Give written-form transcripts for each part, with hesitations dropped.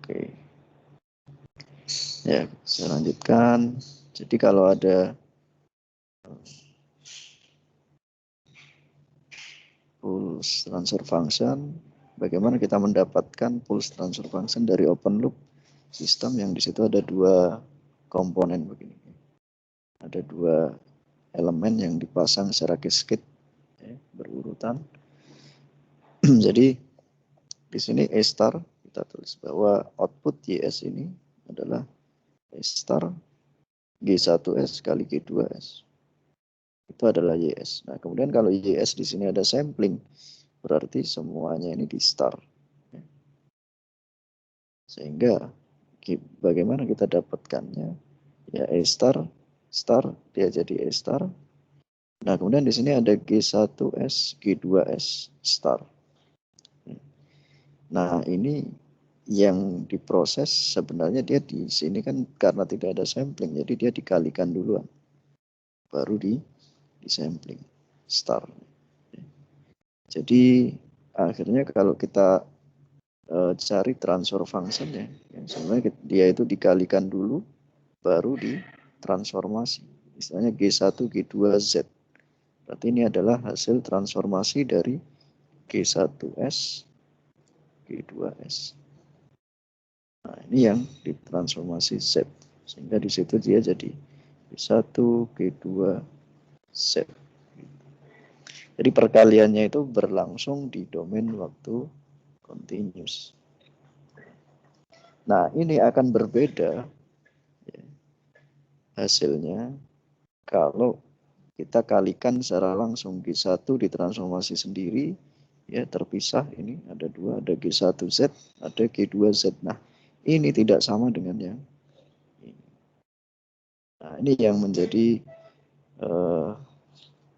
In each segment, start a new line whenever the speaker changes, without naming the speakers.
Oke. Ya, saya lanjutkan. Jadi kalau ada pulse transfer function, bagaimana kita mendapatkan pulse transfer function dari open loop sistem yang di situ ada dua komponen begini. Ada dua elemen yang dipasang secara cascade ya, berurutan. Jadi di sini A star kita tulis bahwa output YS ini adalah A star G1S kali G2S. Itu adalah YS. Nah, kemudian kalau YS di sini ada sampling, berarti semuanya ini di star. Sehingga bagaimana kita dapatkannya? Ya A star, star dia jadi A star. Nah, kemudian di sini ada G1S, G2S star. Nah, ini yang diproses sebenarnya dia di sini kan karena tidak ada sampling, jadi dia dikalikan duluan. Baru di sampling star. Jadi akhirnya kalau kita cari transfer function ya, sebenarnya dia itu dikalikan dulu baru ditransformasi. Istilahnya G1 G2Z. Berarti ini adalah hasil transformasi dari G1S G2S. Nah, ini yang ditransformasi Z. Sehingga di situ dia jadi G1 G2Z. Jadi perkaliannya itu berlangsung di domain waktu continuous. Nah, ini akan berbeda ya, hasilnya kalau kita kalikan secara langsung G1 ditransformasi sendiri, ya terpisah ini ada dua, ada G1Z, ada G2Z. Nah, ini tidak sama dengan yang ini. Nah, ini yang menjadi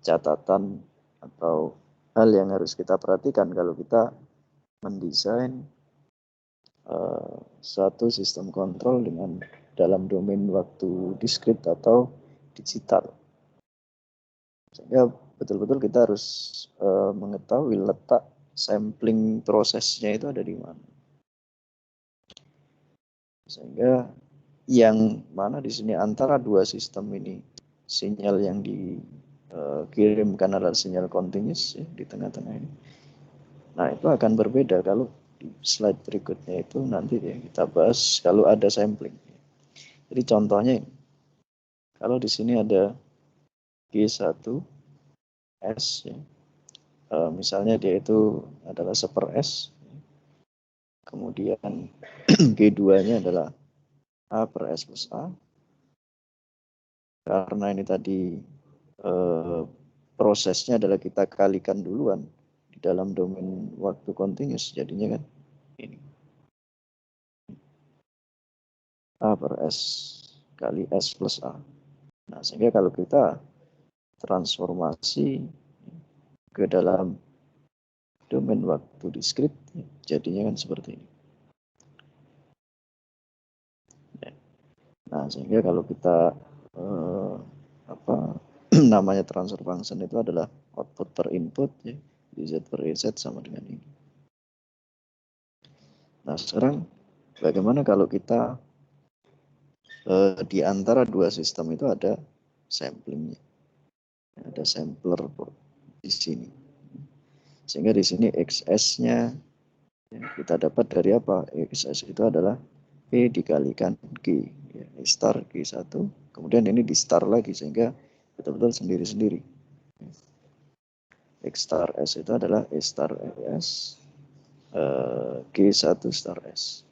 catatan atau hal yang harus kita perhatikan kalau kita mendesain suatu sistem kontrol dengan dalam domain waktu diskrit atau digital. Sehingga betul-betul kita harus mengetahui letak sampling prosesnya itu ada di mana. Sehingga yang mana di sini antara dua sistem ini sinyal yang dikirimkan adalah sinyal continuous ya, di tengah-tengah ini. Nah, itu akan berbeda kalau di slide berikutnya itu nanti ya kita bahas kalau ada sampling. Jadi contohnya ini. Kalau di sini ada G1S ya. Misalnya dia itu adalah 1/S. Kemudian G2-nya adalah A per S plus A. Karena ini tadi prosesnya adalah kita kalikan duluan di dalam domain waktu continuous, jadinya kan ini A per S kali S plus A. Nah, sehingga kalau kita transformasi ke dalam domain waktu diskrit, jadinya kan seperti ini. Nah, sehingga kalau kita namanya transfer function itu adalah output per input ya, Z per Z sama dengan ini. Nah, sekarang bagaimana kalau kita di antara dua sistem itu ada samplingnya, ada sampler di sini, sehingga di sini XS-nya ya, kita dapat dari apa? XS itu adalah E dikalikan G, ya, E star G1, kemudian ini di star lagi sehingga betul-betul sendiri-sendiri. X star S itu adalah E star S G1 star S.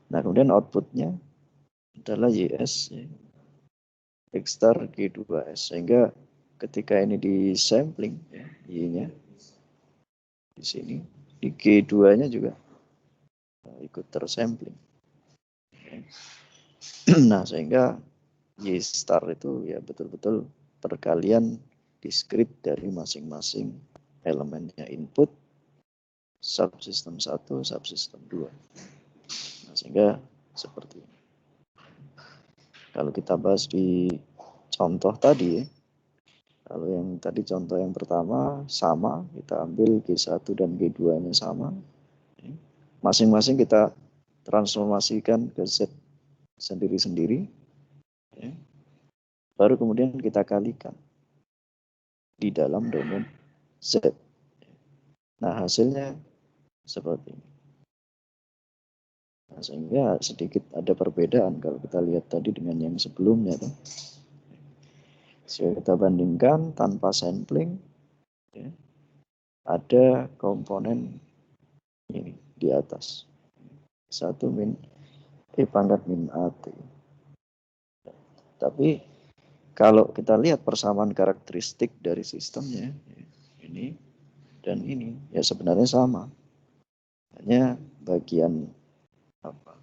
Nah, kemudian outputnya adalah YS ya, X star G2S, sehingga ketika ini di sampling ya, Y-nya di sini, di G2-nya juga ikut tersampling. Nah, sehingga Y star itu ya betul-betul perkalian diskrit dari masing-masing elemennya input subsistem 1, subsistem 2. Nah, sehingga seperti ini. Kalau kita bahas di contoh tadi ya, kalau yang tadi contoh yang pertama sama, kita ambil G1 dan G2-nya sama. Masing-masing kita transformasikan ke Z sendiri-sendiri, ya. Baru kemudian kita kalikan di dalam domain Z. Nah, hasilnya seperti ini. Nah, sehingga sedikit ada perbedaan kalau kita lihat tadi dengan yang sebelumnya. Jika kita bandingkan tanpa sampling, ya, ada komponen ini di atas. 1 min E pangkat min AT. Tapi kalau kita lihat persamaan karakteristik dari sistemnya, ini dan ini, ya sebenarnya sama. Hanya bagian apa,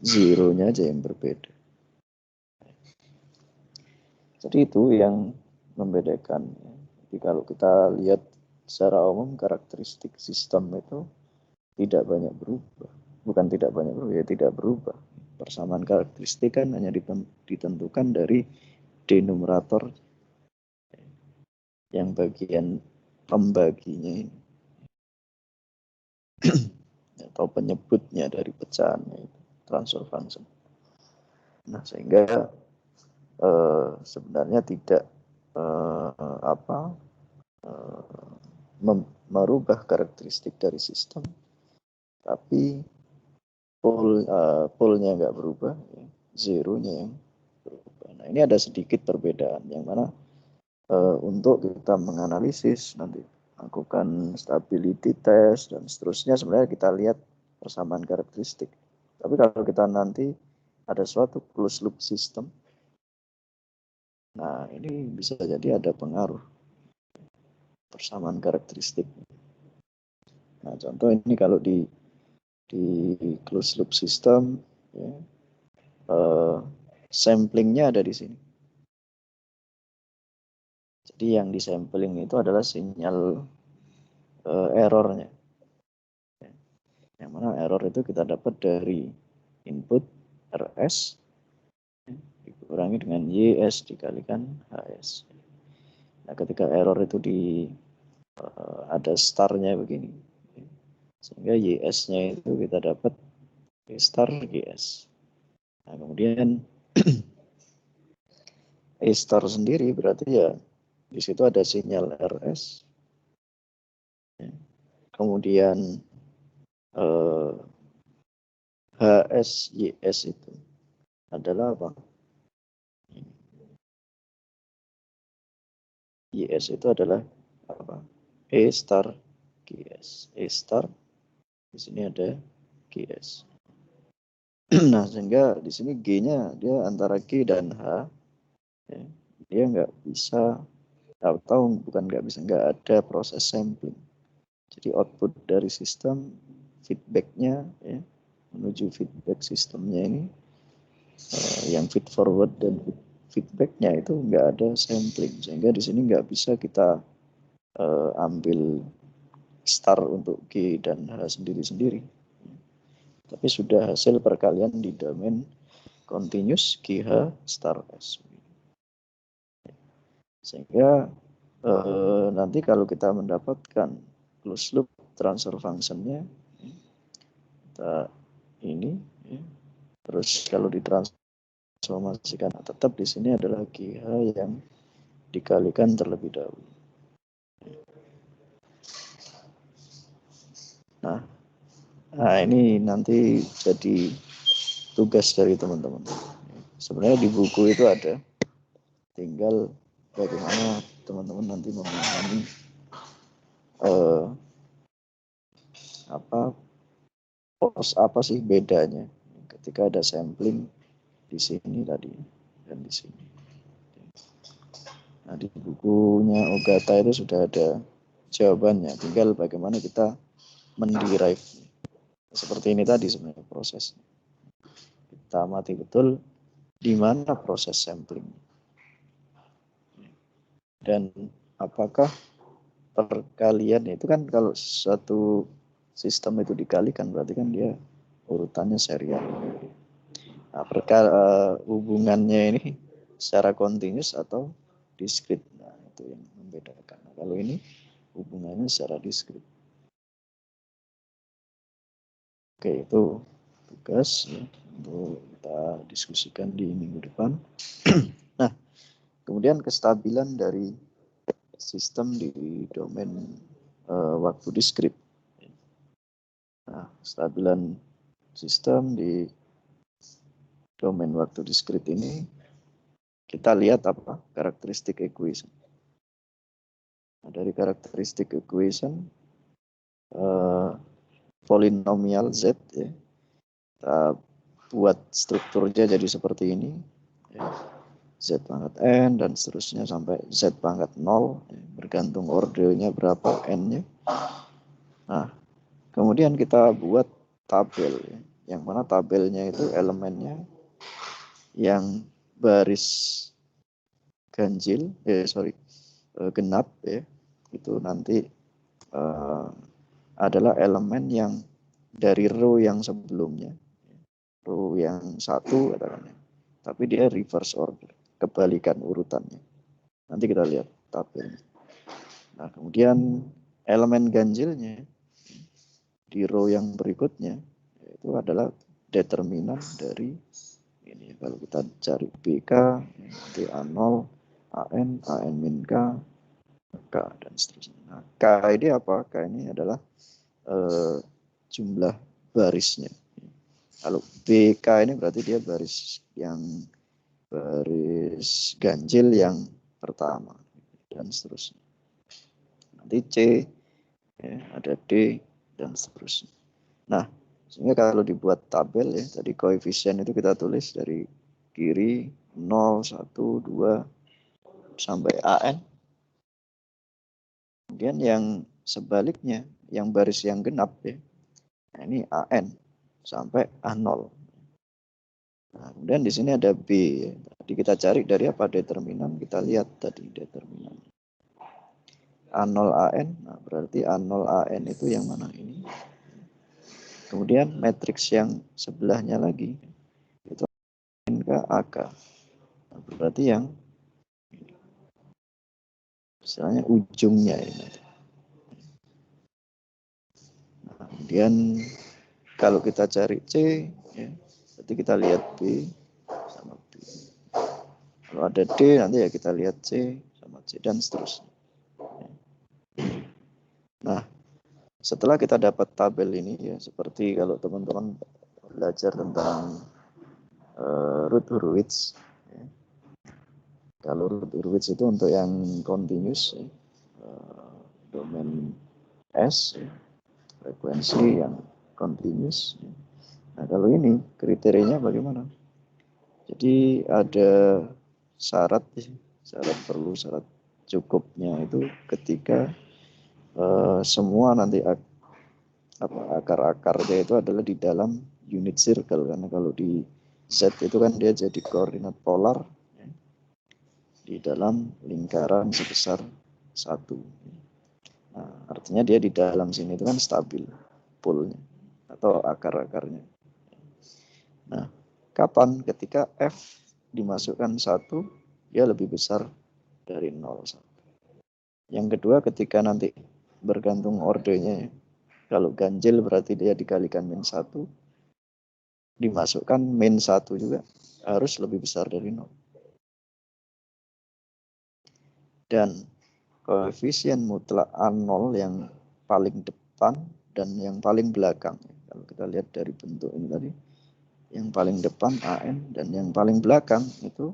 zero-nya aja yang berbeda. Jadi itu yang membedakan. Jadi kalau kita lihat secara umum karakteristik sistem itu tidak banyak berubah. Bukan tidak banyak berubah, ya tidak berubah. Persamaan karakteristik kan hanya ditentukan dari denumerator yang bagian pembaginya ini. Atau penyebutnya dari pecahannya itu, transfer function. Nah, sehingga sebenarnya tidak merubah karakteristik dari sistem, tapi polnya nggak berubah, ya, zero-nya yang berubah. Nah, ini ada sedikit perbedaan yang mana untuk kita menganalisis nanti lakukan stability test dan seterusnya, sebenarnya kita lihat persamaan karakteristik. Tapi kalau kita nanti ada suatu closed loop system, nah ini bisa jadi ada pengaruh persamaan karakteristik. Nah, contoh ini kalau di closed loop system, ya, samplingnya ada di sini. Jadi yang disampling itu adalah sinyal errornya. Yang mana error itu kita dapat dari input RS dikurangi dengan YS dikalikan HS. Nah, ketika error itu ada starnya begini, sehingga YS-nya itu kita dapat star GS. Nah, kemudian E star sendiri berarti ya di situ ada sinyal RS. Kemudian HS YS itu adalah apa? YS itu adalah apa? E star GS. E star di sini ada GS. Nah, sehingga di sini G-nya dia antara G dan H, ya, dia nggak bisa, atau bukan nggak ada proses sampling. Jadi output dari sistem feedbacknya, ya, menuju feedback sistemnya ini yang feed forward dan feedbacknya itu nggak ada sampling, sehingga di sini nggak bisa kita ambil star untuk G dan H sendiri-sendiri, tapi sudah hasil perkalian di domain continuous GH star S. Sehingga nanti kalau kita mendapatkan closed loop transfer function-nya, kita ini, ya, terus kalau ditransformasikan tetap di sini adalah GH yang dikalikan terlebih dahulu. Nah, ini nanti jadi tugas dari teman-teman. Sebenarnya di buku itu ada, tinggal bagaimana teman-teman nanti memahami apa sih bedanya ketika ada sampling di sini tadi dan di sini. Nah, di bukunya Ogata itu sudah ada jawabannya, tinggal bagaimana kita menderive. Seperti ini tadi sebenarnya prosesnya. Kita amati betul di mana proses sampling dan apakah perkalian itu kan, kalau satu sistem itu dikalikan berarti kan dia urutannya serial. Nah, hubungannya ini secara continuous atau discrete. Nah, itu yang membedakan. Nah, kalau ini hubungannya secara discrete. Oke, itu tugas ya, untuk kita diskusikan di minggu depan. Nah, kemudian kestabilan dari sistem di domain waktu diskrit. Nah, kestabilan sistem di domain waktu diskrit ini kita lihat apa? Karakteristik equation. Nah, dari karakteristik equation polinomial Z ya, kita buat strukturnya jadi seperti ini ya. Z pangkat N dan seterusnya sampai Z pangkat 0 ya, bergantung ordernya berapa N-nya. Nah, kemudian kita buat tabel ya, yang mana tabelnya itu elemennya yang baris ganjil genap ya, itu nanti adalah elemen yang dari row yang sebelumnya, row yang satu katakannya, tapi dia reverse order, kebalikan urutannya. Nanti kita lihat tabelnya. Nah, kemudian elemen ganjilnya di row yang berikutnya itu adalah determinan dari ini. Kalau kita cari BK, nanti A0, AN, AN min K, K, dan seterusnya. Nah, K ini apa? K ini adalah jumlah barisnya. Kalau BK ini berarti dia baris ganjil yang pertama, dan seterusnya. Nanti C, ya, ada D, dan seterusnya. Nah, sehingga kalau dibuat tabel ya, tadi koefisien itu kita tulis dari kiri 0, 1, 2, sampai AN. Kemudian yang sebaliknya, yang baris yang genap ya, nah ini AN sampai A0. Nah, kemudian di sini ada B. Ya. Tadi kita cari dari apa determinan, kita lihat tadi determinan. A0 AN, nah berarti A0 AN itu yang mana ini? Kemudian matriks yang sebelahnya lagi itu NK AK. Nah, berarti yang istilahnya ujungnya ini. Nah, kemudian kalau kita cari C, ya, berarti kita lihat B sama B. Kalau ada D, nanti ya kita lihat C sama C dan seterusnya. Nah, setelah kita dapat tabel ini ya, seperti kalau teman-teman belajar tentang Routh-Hurwitz, ya. Kalau Routh-Hurwitz itu untuk yang continuous, ya, domain S, ya, frekuensi yang continuous. Ya. Nah, kalau ini kriterianya bagaimana? Jadi ada syarat cukupnya itu ketika semua nanti akar-akarnya itu adalah di dalam unit circle, karena kalau di Z itu kan dia jadi koordinat polar ya, di dalam lingkaran sebesar 1. Nah, artinya dia di dalam sini itu kan stabil poolnya atau akar-akarnya. Nah, kapan? Ketika F dimasukkan 1, dia lebih besar dari 0. Yang kedua, ketika nanti bergantung ordernya, kalau ganjil berarti dia dikalikan min 1, dimasukkan min 1 juga harus lebih besar dari 0. Dan koefisien mutlak A0 yang paling depan dan yang paling belakang. Kalau kita lihat dari bentuk ini tadi, yang paling depan AN dan yang paling belakang itu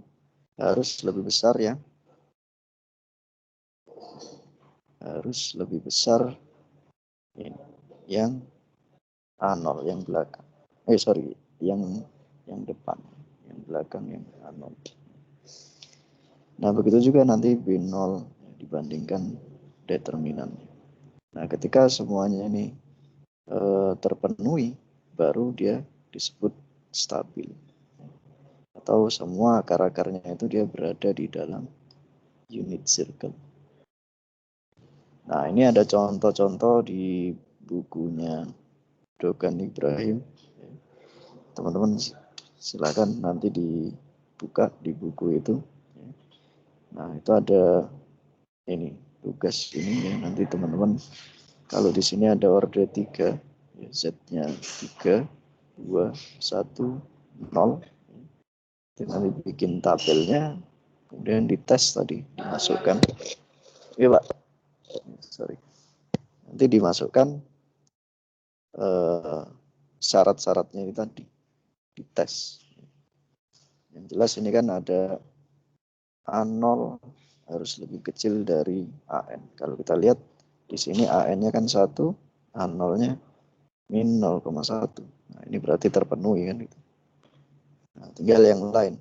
harus lebih besar ya. Harus lebih besar ini, yang A0 yang belakang. Yang depan, yang belakang yang A0. Nah, begitu juga nanti B0 dibandingkan determinannya. Nah, ketika semuanya ini terpenuhi, baru dia disebut stabil. Atau semua akar-akarnya itu dia berada di dalam unit circle. Nah, ini ada contoh-contoh di bukunya Dogan Ibrahim. Teman-teman silakan nanti dibuka di buku itu. Nah, itu ada ini tugas ini ya, nanti teman-teman kalau di sini ada order 3 Z-nya 3, 2, 1, 0. Nanti bikin tabelnya, kemudian dites tadi, dimasukkan. Iya Pak, sorry. Nanti dimasukkan syarat-syaratnya ini tadi, dites. Yang jelas ini kan ada A0 harus lebih kecil dari AN. Kalau kita lihat di sini AN-nya kan 1, A0-nya min 0,1. Nah, ini berarti terpenuhi kan itu. Nah, tinggal yang lain.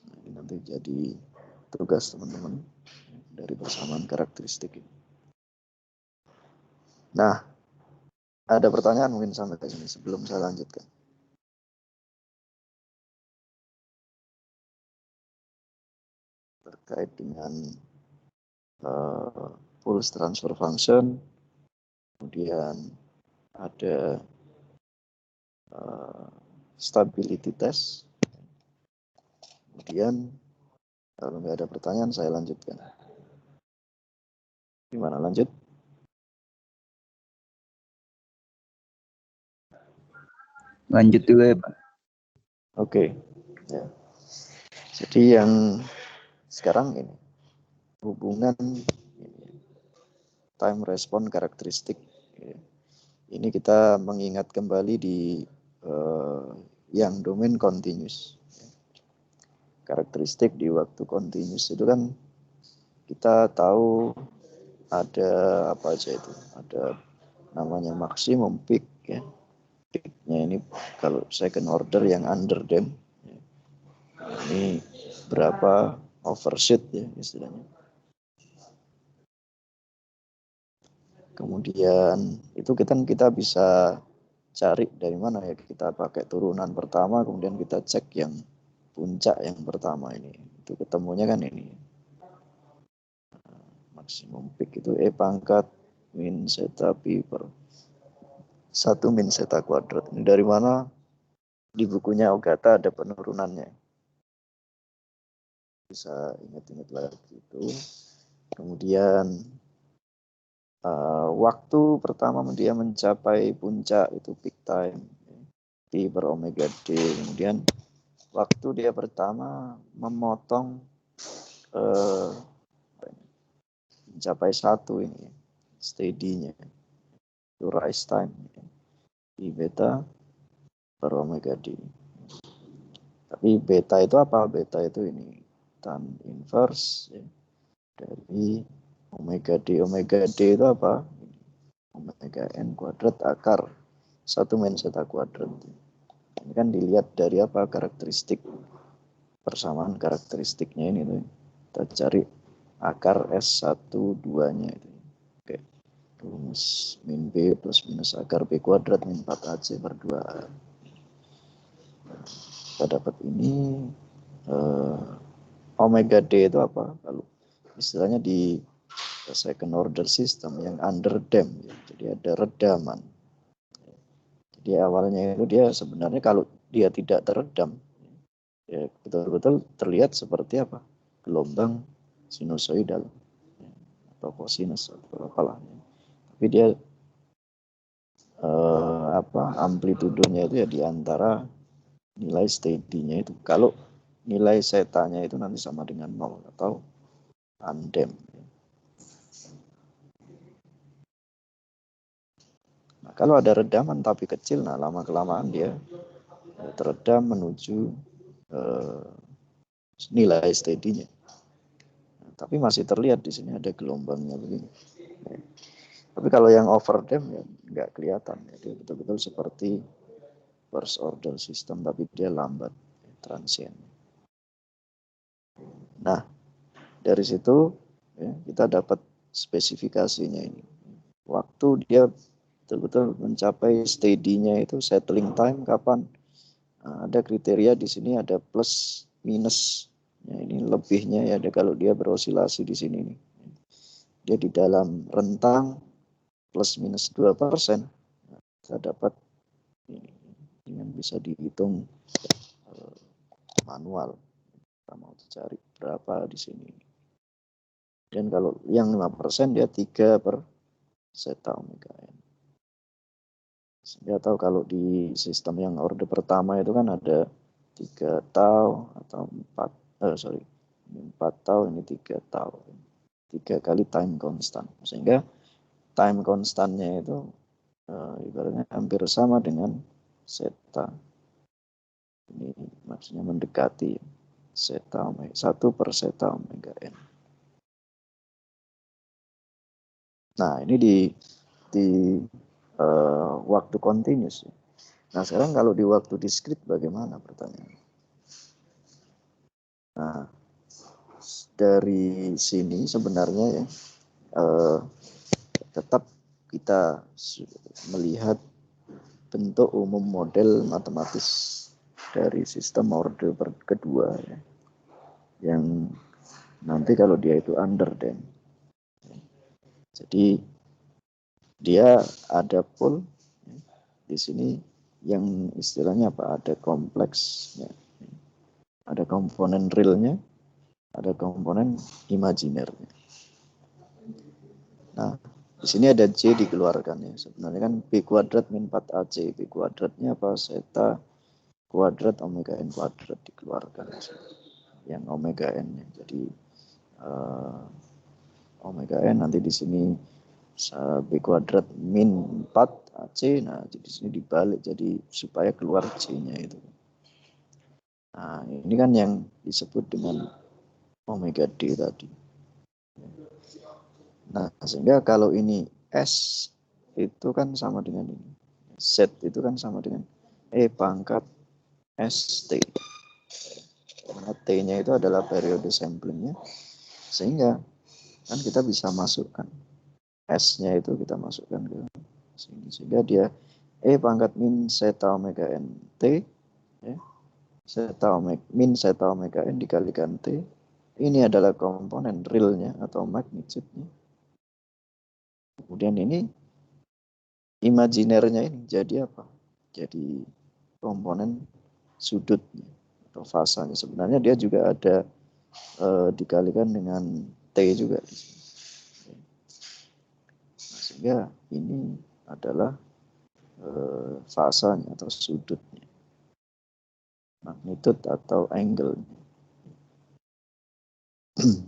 Nah, ini nanti jadi tugas teman-teman dari persamaan karakteristik ini. Nah, ada pertanyaan mungkin sampai ke sini sebelum saya lanjutkan. Terkait dengan pulse transfer function, kemudian ada stability test. Kemudian kalau nggak ada pertanyaan saya lanjutkan. Gimana lanjut?
Lanjut dulu ya Pak.
Oke. Ya. Jadi yang sekarang ini hubungan time response karakteristik. Ini kita mengingat kembali di yang domain continuous. Karakteristik di waktu continuous itu kan kita tahu ada apa aja itu, ada namanya maksimum peak ya. Peaknya ini kalau second order yang under damped ya. Ini berapa overshoot ya istilahnya. Kemudian itu kita bisa cari dari mana ya, kita pakai turunan pertama kemudian kita cek yang puncak yang pertama ini, itu ketemunya kan ini maksimum peak itu E pangkat min zeta pi per 1 min zeta kuadrat. Ini dari mana? Di bukunya Ogata ada penurunannya, bisa ingat-ingat lagi itu. Kemudian waktu pertama dia mencapai puncak itu peak time pi per omega d. Kemudian waktu dia pertama memotong mencapai 1 ini steady-nya itu rise time di beta per omega d. Tapi beta itu apa? Beta itu ini tan inverse ya, dari omega d. Omega d itu apa? Omega n kuadrat akar 1 min zeta kuadrat. Ini kan dilihat dari apa? Karakteristik persamaan karakteristiknya ini tuh. Kita cari akar S1 2-nya itu. Oke. Rumus min B plus minus akar B kuadrat min 4AC per 2A. Kita dapat ini omega D itu apa? Kalau istilahnya di second order system yang under dam ya. Jadi ada redaman. Jadi awalnya itu dia sebenarnya kalau dia tidak teredam ya betul-betul terlihat seperti apa? Gelombang sinusoidal atau kosinus atau apalah. Tapi dia amplitudenya itu ya di antara nilai steady-nya itu. Kalau nilai setanya itu nanti sama dengan 0 atau undamp. Nah, kalau ada redaman tapi kecil, nah lama-kelamaan dia teredam menuju nilai steady-nya. Nah, tapi masih terlihat di sini ada gelombangnya begini. Tapi kalau yang overdam ya nggak kelihatan. Jadi betul-betul seperti first order system, tapi dia lambat, transient. Nah, dari situ ya, kita dapat spesifikasinya ini. Waktu dia betul-betul mencapai steady-nya itu settling time kapan? Nah, ada kriteria di sini, ada plus minus. Ya, ini lebihnya ya, ada kalau dia berosilasi di sini nih. Dia di dalam rentang plus minus 2%. Nah, kita dapat ini dengan bisa dihitung manual. Kita mau cari berapa di sini. Dan kalau yang 5% dia 3 per zeta omega n. Sehingga tahu kalau di sistem yang orde pertama itu kan ada 3 tau atau 4 tau, ini 3 tau. 3 kali time constant. Sehingga time constantnya itu ibaratnya hampir sama dengan zeta. Ini maksudnya mendekati zeta omega 1 per zeta omega n. Nah, ini di waktu continuous. Nah, sekarang kalau di waktu discrete bagaimana pertanyaannya? Nah, dari sini sebenarnya ya tetap kita melihat bentuk umum model matematis dari sistem orde kedua ya, yang nanti kalau dia itu underdamped. Jadi dia ada pool di sini yang istilahnya apa? Ada kompleksnya, ada komponen realnya, ada komponen imajinernya. Nah, di sini ada J dikeluarkan ya. Sebenarnya kan B kuadrat min 4AC. B kuadratnya apa? Zeta kuadrat omega n kuadrat dikeluarkan. Yang omega n-nya. Jadi omega n nanti di sini B kuadrat min 4 AC. Nah, di sini dibalik jadi supaya keluar C-nya itu. Nah, ini kan yang disebut dengan omega D tadi. Nah, sehingga kalau ini S itu kan sama dengan ini. Z itu kan sama dengan E pangkat ST. Karena T-nya itu adalah periode samplingnya. Sehingga kan kita bisa masukkan S-nya itu kita masukkan ke sini. Sehingga dia E pangkat min zeta omega n T. Ya, min zeta omega n dikalikan T. Ini adalah komponen realnya atau magnitude-nya. Kemudian ini imajinernya ini jadi apa? Jadi komponen sudutnya atau fasanya. Sebenarnya dia juga ada dikalikan dengan T juga. Nah, sehingga ini adalah fasanya atau sudutnya. Magnitude atau angle.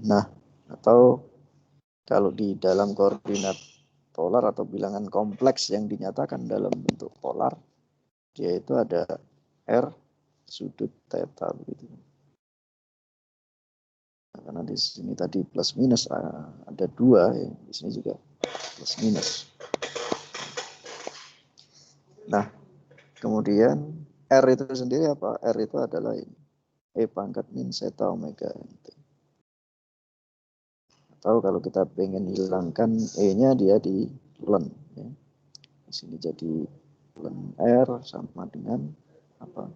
Nah, atau kalau di dalam koordinat polar atau bilangan kompleks yang dinyatakan dalam bentuk polar, dia itu ada R sudut theta begitu. Nah, karena di sini tadi plus minus ada 2 ya, di sini juga plus minus. Nah, kemudian R itu sendiri apa? R itu adalah ini. E pangkat min zeta omega nt. Atau kalau kita pengen hilangkan E-nya dia di len. Ya. Di sini jadi len R sama dengan apa?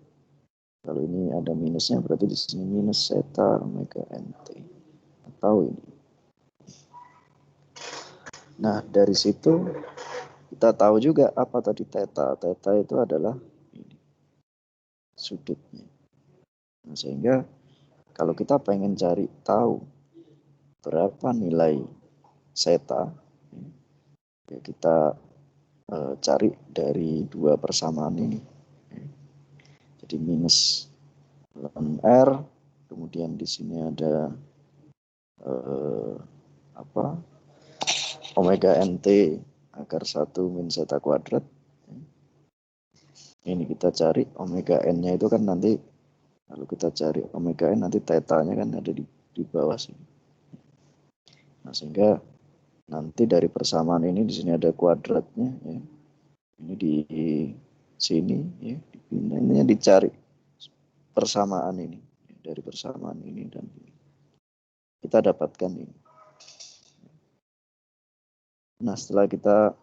Kalau ini ada minusnya berarti di sini minus zeta omega nt. Atau ini. Nah, dari situ kita tahu juga apa tadi theta. Theta itu adalah ini, sudutnya. Nah, sehingga kalau kita pengen cari tahu berapa nilai zeta, ya kita cari dari 2 persamaan ini. Jadi minus ln R, kemudian di sini ada omega nt akar 1 min zeta kuadrat. Ini kita cari omega n-nya itu kan nanti kalau kita cari omega n nanti theta-nya kan ada di bawah sini. Nah, sehingga nanti dari persamaan ini di sini ada kuadratnya ya. Ini di sini ya, dipindah ini dicari persamaan ini dari persamaan ini dan ini. Kita dapatkan ini. Nah, setelah kita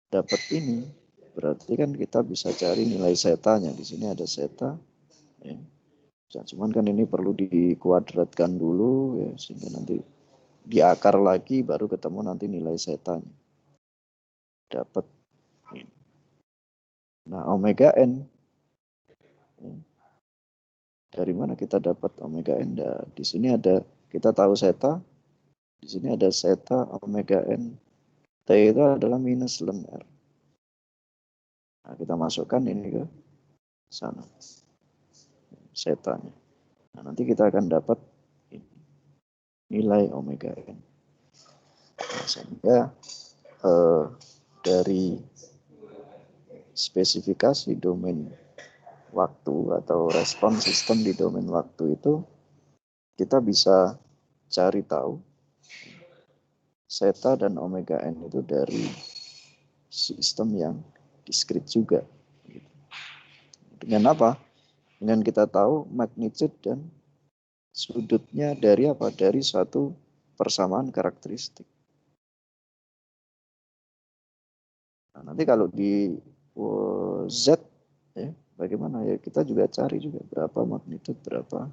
dapat ini, berarti kan kita bisa cari nilai zeta-nya. Di sini ada zeta. Ya. Cuman kan ini perlu dikuadratkan dulu, ya, sehingga nanti diakar lagi, baru ketemu nanti nilai zeta-nya. Dapat ini. Nah, omega n. Ya. Dari mana kita dapat omega n? Nah, di sini ada, kita tahu zeta. Di sini ada zeta omega n. T itu adalah minus ln R. Nah, kita masukkan ini ke sana, setanya. Nah, nanti kita akan dapat nilai omega n. Nah, sehingga dari spesifikasi domain waktu atau respon sistem di domain waktu itu, kita bisa cari tahu zeta dan omega n itu dari sistem yang diskrit juga. Dengan apa? Dengan kita tahu magnitude dan sudutnya dari apa? Dari suatu persamaan karakteristik. Nah, nanti kalau di Z, ya, bagaimana ya? Kita juga cari juga berapa magnitude, berapa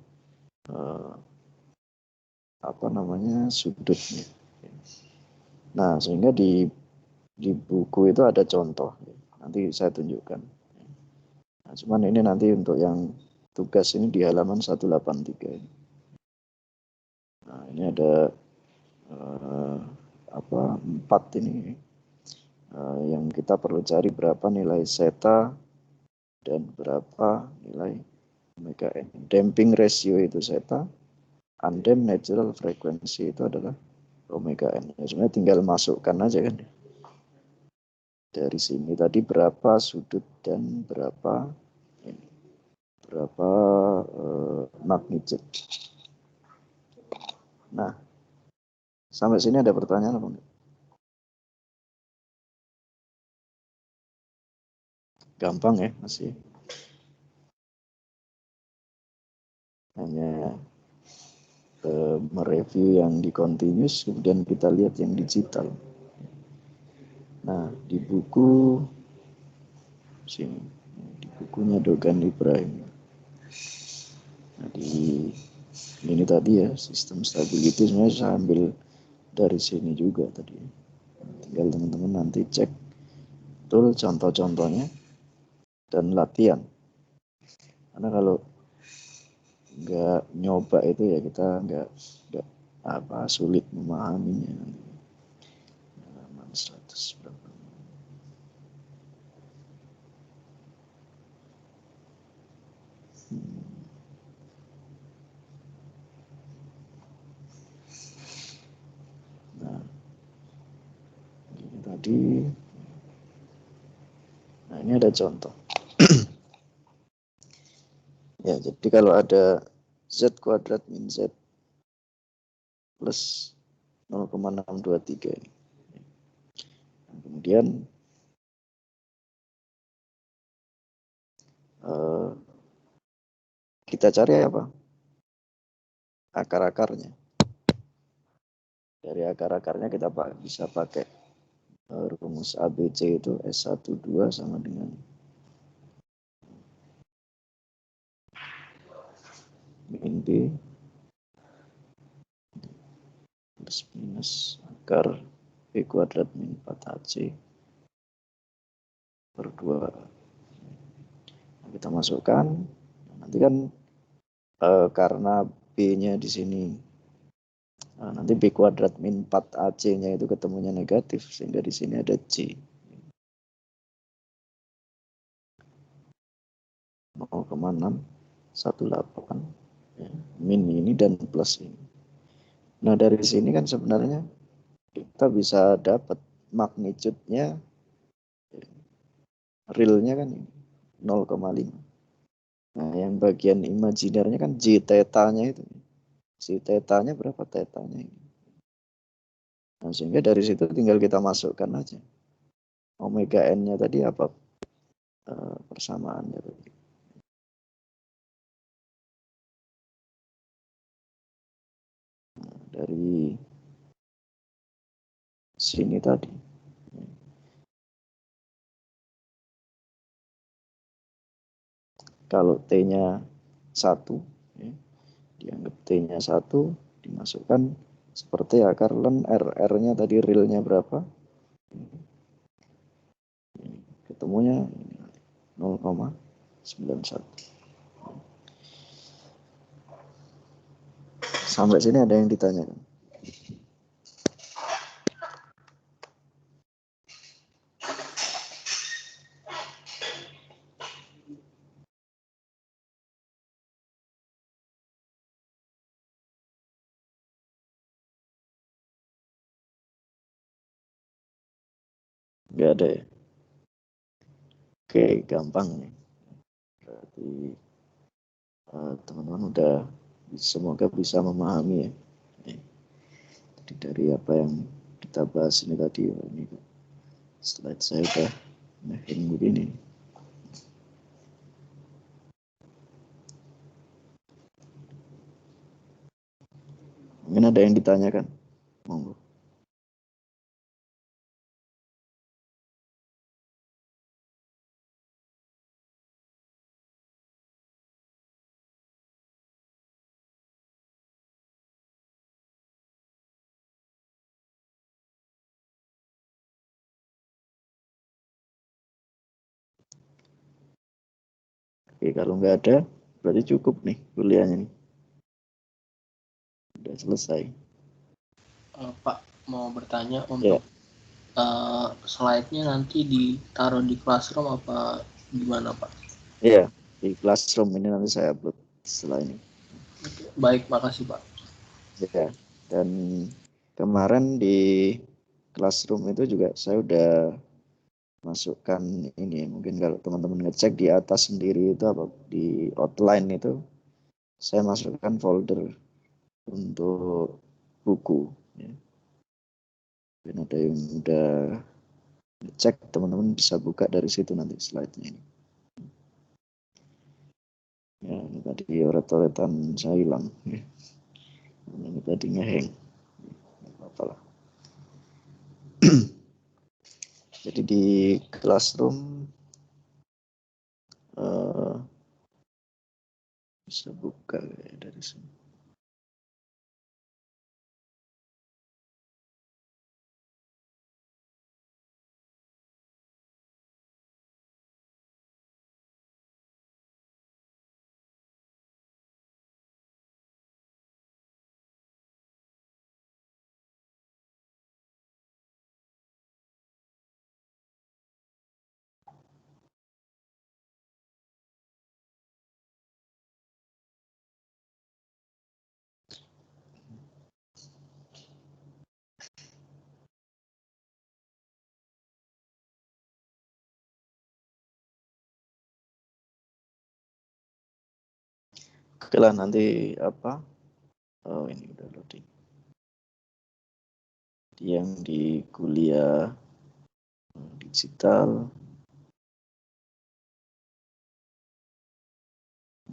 sudutnya. Nah, sehingga di buku itu ada contoh. Nanti saya tunjukkan. Nah, cuman ini nanti untuk yang tugas ini di halaman 183 ini. Nah, ini ada 4 ini yang kita perlu cari berapa nilai zeta dan berapa nilai omega n. Damping ratio itu zeta, undamped natural frequency itu adalah omega n. Ya, sebenarnya tinggal masukkan aja kan. Dari sini tadi berapa sudut dan berapa magnitude. Nah, sampai sini ada pertanyaan apa enggak? Gampang ya, masih. Hanya mereview yang di continuous, kemudian kita lihat yang digital. Nah, di buku sini, di bukunya Dogan Ibrahim. Nah, di ini tadi ya, sistem stability sebenarnya saya ambil dari sini juga tadi. Tinggal teman-teman nanti cek betul contoh-contohnya dan latihan. Karena kalau nggak nyoba itu ya kita nggak sulit memahaminya. Halaman 100 berapa? Nah, ini tadi. Nah, ini ada contoh. Ya, jadi kalau ada Z kuadrat min Z plus 0,623 ini. Kemudian kita cari apa? Akar-akarnya. Dari akar-akarnya kita bisa pakai rumus ABC itu S12 sama dengan min B plus minus akar B kuadrat min 4AC per 2. Nah, kita masukkan. Nanti kan karena B-nya di sini, nah, nanti B kuadrat min 4AC-nya itu ketemunya negatif, sehingga di sini ada C. 0,618 ya, min ini dan plus ini. Nah, dari sini kan sebenarnya kita bisa dapat magnitude-nya, realnya kan 0,5. Nah, yang bagian imajinernya kan J theta-nya itu. J theta-nya berapa theta-nya ini. Nah, sehingga dari situ tinggal kita masukkan aja. Omega n-nya tadi apa persamaannya tadi. Nah, dari sini tadi. Kalau T-nya 1, ya, dianggap T-nya 1, dimasukkan seperti akar ln R. R-nya tadi realnya berapa? Ketemunya 0,91. Sampai sini ada yang ditanyakan? Nggak ada ya. Oke, gampang nih. Berarti teman-teman udah semoga bisa memahami ya. Jadi dari apa yang kita bahas ini tadi, ini slide saya udah nge-hang begini. Mungkin ada yang ditanyakan? Monggo. Oke, kalau nggak ada, berarti cukup nih kuliahnya nih. Udah selesai.
Pak, mau bertanya untuk slide-nya nanti ditaruh di classroom apa gimana, Pak?
Iya, di classroom ini nanti saya upload setelah ini.
Baik, makasih, Pak.
Ya, dan kemarin di classroom itu juga saya udah masukkan ini, mungkin kalau teman-teman ngecek di atas sendiri itu apa, di outline itu saya masukkan folder untuk buku ya. Dan ada yang udah ngecek, teman-teman bisa buka dari situ nanti slide-nya ini. Ya, ini tadi oret-oretan saya hilang ya. Ini tadi ngeheng, apalah. Jadi di classroom bisa buka ya dari sini. Oke lah, nanti apa? Oh, ini udah loading. Yang di kuliah digital.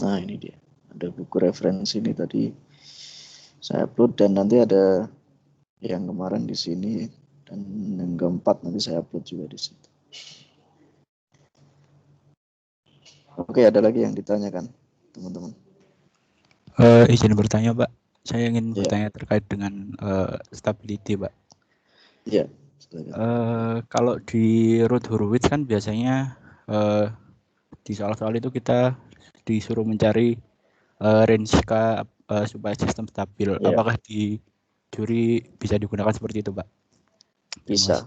Nah, ini dia. Ada buku referensi ini tadi saya upload, dan nanti ada yang kemarin di sini, dan yang keempat nanti saya upload juga di situ. Oke, ada lagi yang ditanyakan, teman-teman?
Izin bertanya, Pak. Saya ingin
Ya.
bertanya terkait dengan stability, Pak.
Iya.
Kalau di Ruth Hurwitz kan biasanya di soal-soal itu kita disuruh mencari range K supaya sistem stabil.
Ya.
Apakah di juri bisa digunakan seperti itu, Pak?
Bisa.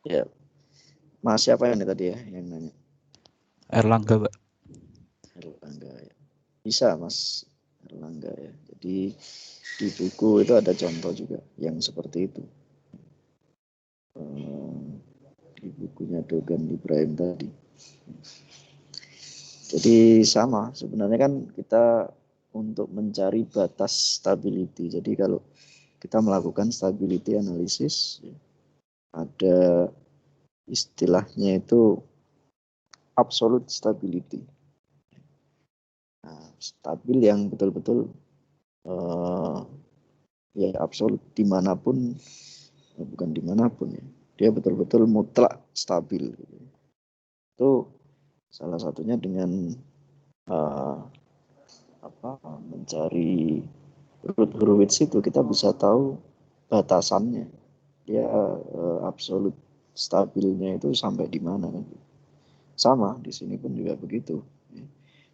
Ya. Mas siapa yang tadi ya yang nanya?
Erlangga, Pak.
Erlangga ya. Bisa, Mas Erlangga ya. Jadi di buku itu ada contoh juga yang seperti itu. Di bukunya Dogan Ibrahim tadi. Jadi sama, sebenarnya kan kita untuk mencari batas stability. Jadi kalau kita melakukan stability analysis, ada istilahnya itu absolute stability. Nah, stabil yang betul-betul ya absolut dimanapun, bukan dimanapun ya, dia betul-betul mutlak stabil. Itu salah satunya dengan mencari Ruth Hurwitz itu kita bisa tahu batasannya, dia absolut stabilnya itu sampai di mana kan. Sama di sini pun juga begitu.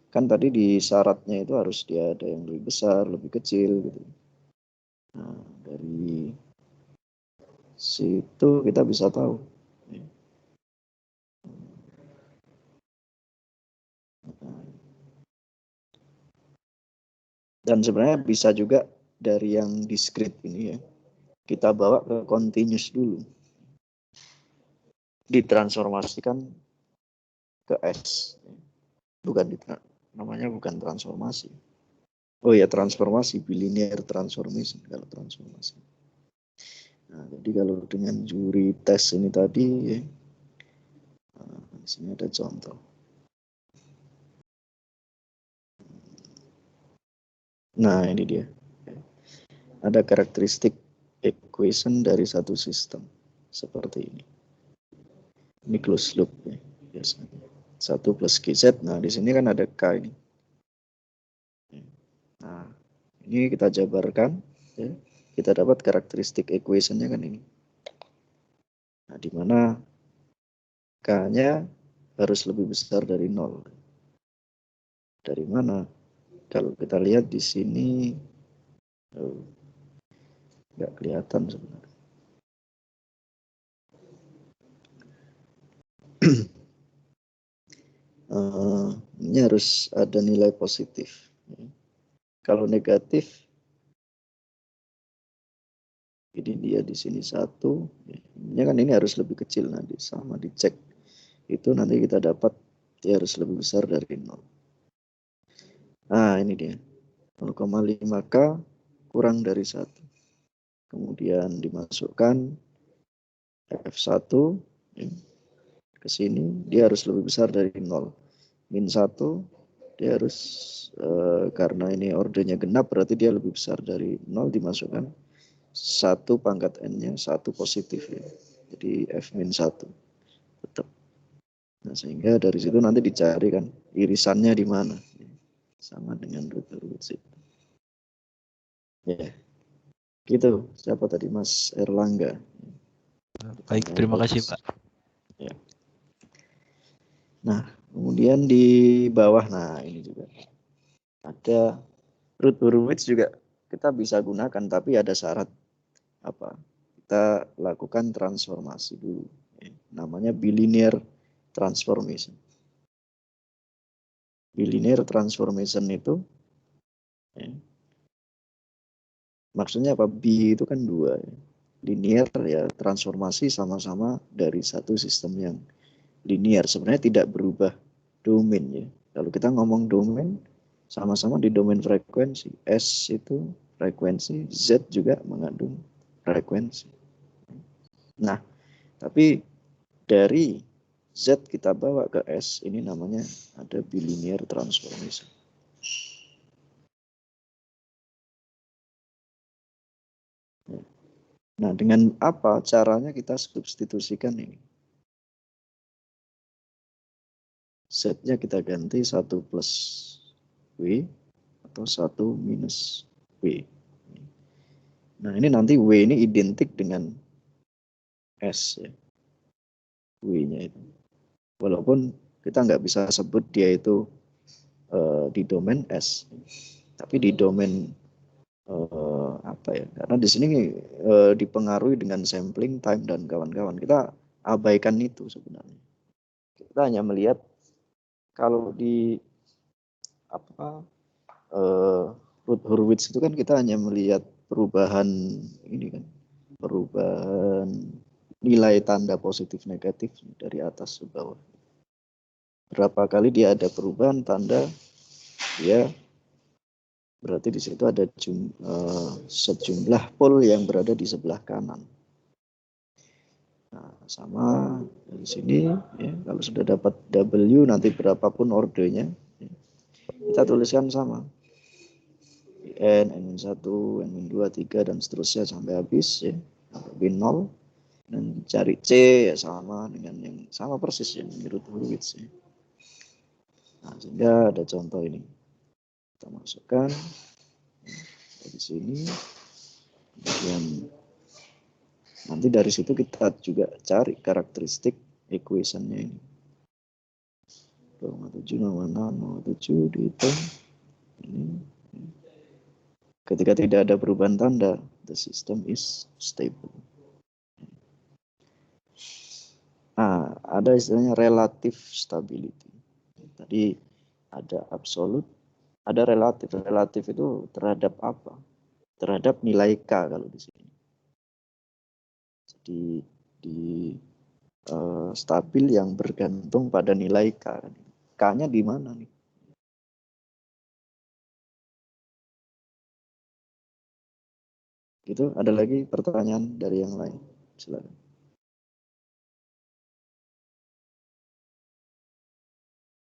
Kan tadi di syaratnya itu harus dia ada yang lebih besar, lebih kecil gitu. Nah, dari situ kita bisa tahu. Dan sebenarnya bisa juga dari yang discrete ini ya, kita bawa ke continuous dulu. ditransformasikan ke S. Namanya bukan transformasi. Oh ya, transformasi, bilinear transformation kalau transformasi. Nah, jadi kalau dengan juri tes ini tadi, ya, di sini ada contoh. Nah, ini dia. Ada karakteristik equation dari satu sistem seperti ini. Ini closed loop ya, biasanya. 1 plus GZ. Nah, di sini kan ada K ini. Nah, ini kita jabarkan, ya. Kita dapat karakteristik equation-nya kan ini. Nah, di mana K-nya harus lebih besar dari 0. Dari mana? Kalau kita lihat di sini, nggak kelihatan sebenarnya. Ini harus ada nilai positif. Kalau negatif, ini dia di sini 1. Ini kan ini harus lebih kecil nanti, sama dicek. Itu nanti kita dapat dia harus lebih besar dari 0. Nah, ini dia. 0,5K kurang dari 1. Kemudian dimasukkan F1 ke sini, dia harus lebih besar dari 0. Min 1, dia harus, karena ini ordernya genap, berarti dia lebih besar dari 0, dimasukkan 1 pangkat N-nya, 1 positif ya. Jadi F-1 tetap. Nah, sehingga dari situ nanti dicari kan irisannya di mana. Sama dengan root itu. Ya. Gitu. Siapa tadi, Mas Erlangga?
Baik, terima kasih Pak.
Ya. Nah, kemudian di bawah, nah ini juga ada root Hurwitz juga kita bisa gunakan, tapi ada syarat apa? Kita lakukan transformasi dulu. Namanya bilinear transformation. Bilinear transformation itu, ya, maksudnya apa? B itu kan 2. Ya. Linear ya transformasi sama-sama dari satu sistem yang linear. Sebenarnya tidak berubah domain ya. Kalau kita ngomong domain, sama-sama di domain frekuensi. S itu frekuensi, Z juga mengandung frekuensi. Nah, tapi dari Z kita bawa ke S, ini namanya ada bilinear transformation. Nah, dengan apa caranya kita substitusikan ini? Z-nya kita ganti 1 plus W atau 1 minus W. Nah, ini nanti W ini identik dengan S ya. W-nya itu. Walaupun kita nggak bisa sebut dia itu di domain S. Tapi di domain apa ya? Karena di sini dipengaruhi dengan sampling time dan kawan-kawan. Kita abaikan itu sebenarnya. Kita hanya melihat kalau di apa root Hurwitz itu kan kita hanya melihat perubahan ini kan, perubahan nilai tanda positif negatif dari atas ke bawah. Berapa kali dia ada perubahan tanda, dia berarti di situ ada sejumlah pol yang berada di sebelah kanan. Nah, sama dari sini ya, kalau sudah dapat W nanti berapapun ordernya, ya, kita tuliskan sama. N, N-1, N-2, 3 dan seterusnya sampai habis ya, sampai B0. Dan cari C ya sama dengan yang sama persis yang menurut Hurwitz ya. Nah, sehingga ada contoh ini. Kita masukkan dari sini. Kemudian nanti dari situ kita juga cari karakteristik equation-nya ini. 7 mana 7 dihitung. Ini. Ketika tidak ada perubahan tanda, the system is stable. Nah, ada istilahnya relative stability. Tadi ada absolute, ada relatif. Relatif itu terhadap apa? Terhadap nilai K kalau di sini. Jadi di stabil yang bergantung pada nilai K. K-nya di mana nih? Gitu, ada lagi pertanyaan dari yang lain? Silakan.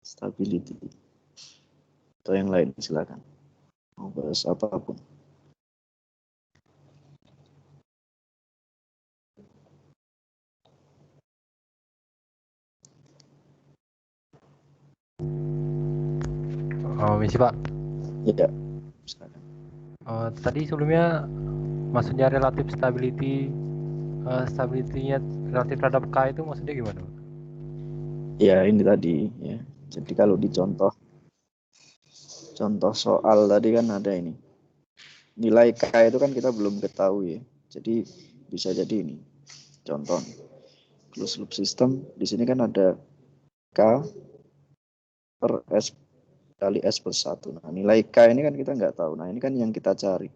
Stability. Atau yang lain, silakan. Mau bahas apapun.
Oh, misi Pak.
Ya, silakan.
Tadi sebelumnya maksudnya relatif stability, stability-nya relatif terhadap K itu maksudnya gimana?
Ya, ini tadi ya. Jadi kalau di contoh soal tadi kan ada ini. Nilai K itu kan kita belum ketahui ya. Jadi bisa jadi ini. Contoh closed loop system, di sini kan ada K per S kali S plus 1. Nah, nilai K ini kan kita nggak tahu. Nah, ini kan yang kita cari.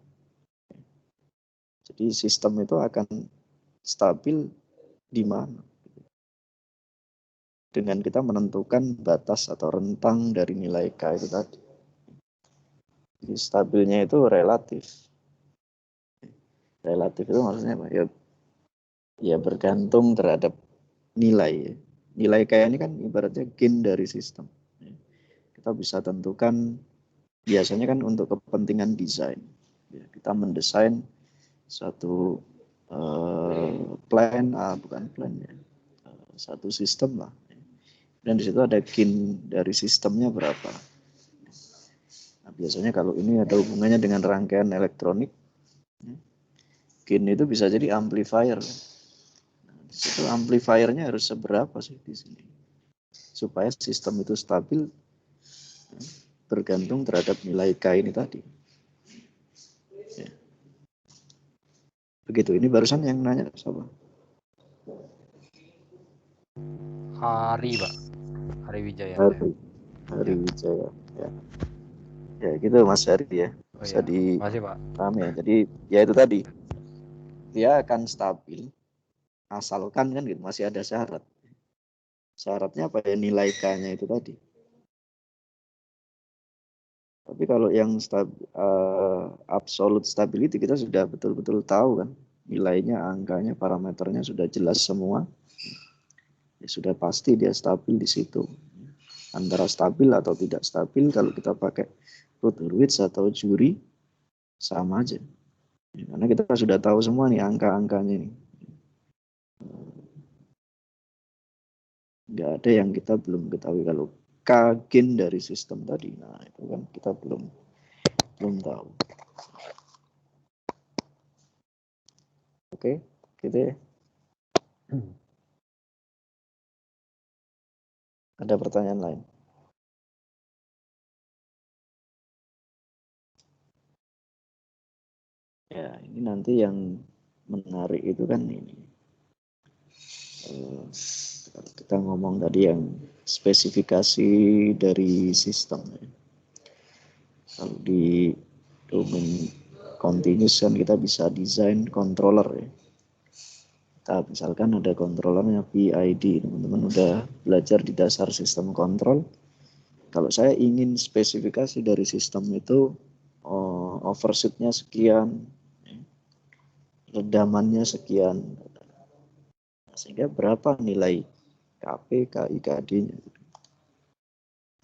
Jadi sistem itu akan stabil di mana? Dengan kita menentukan batas atau rentang dari nilai K itu tadi. Jadi stabilnya itu relatif. Relatif itu maksudnya apa? Ya bergantung terhadap nilai. Nilai K ini kan ibaratnya gain dari sistem. Kita bisa tentukan biasanya kan untuk kepentingan desain. Kita mendesain suatu plan, bukan plan ya, satu sistem lah. Dan di situ ada gain dari sistemnya berapa. Nah, biasanya kalau ini ada hubungannya dengan rangkaian elektronik, gain itu bisa jadi amplifier. Nah, di situ amplifiernya harus seberapa sih di sini supaya sistem itu stabil, bergantung terhadap nilai K ini tadi. Ya. Begitu. Ini barusan yang nanya siapa?
Hari Pak. Hari Wijaya.
Hari Wijaya. Ya. Ya gitu Mas Hari ya. Bisa
Masih Pak.
Rame. Jadi ya itu tadi. Dia akan stabil asalkan kan gitu masih ada syarat. Syaratnya apa ya, nilai K-nya itu tadi. Tapi kalau yang absolute stability kita sudah betul-betul tahu kan nilainya, angkanya, parameternya sudah jelas semua. Ya sudah pasti dia stabil di situ. Antara stabil atau tidak stabil kalau kita pakai Rutherford atau juri sama aja. Ya, karena kita sudah tahu semua nih angka-angkanya ini. Nggak ada yang kita belum ketahui kalau gain dari sistem tadi. Nah, itu kan kita belum tahu. Oke, gitu ya. Ada pertanyaan lain? Ya, ini nanti yang menarik itu kan ini. Kita ngomong tadi yang spesifikasi dari sistem. Kalau di domain continuous kan kita bisa desain controller ya. Kita misalkan ada controllernya PID, teman-teman udah belajar di dasar sistem kontrol. Kalau saya ingin spesifikasi dari sistem itu overshootnya sekian, redamannya sekian, sehingga berapa nilai KP, KI, KD-nya.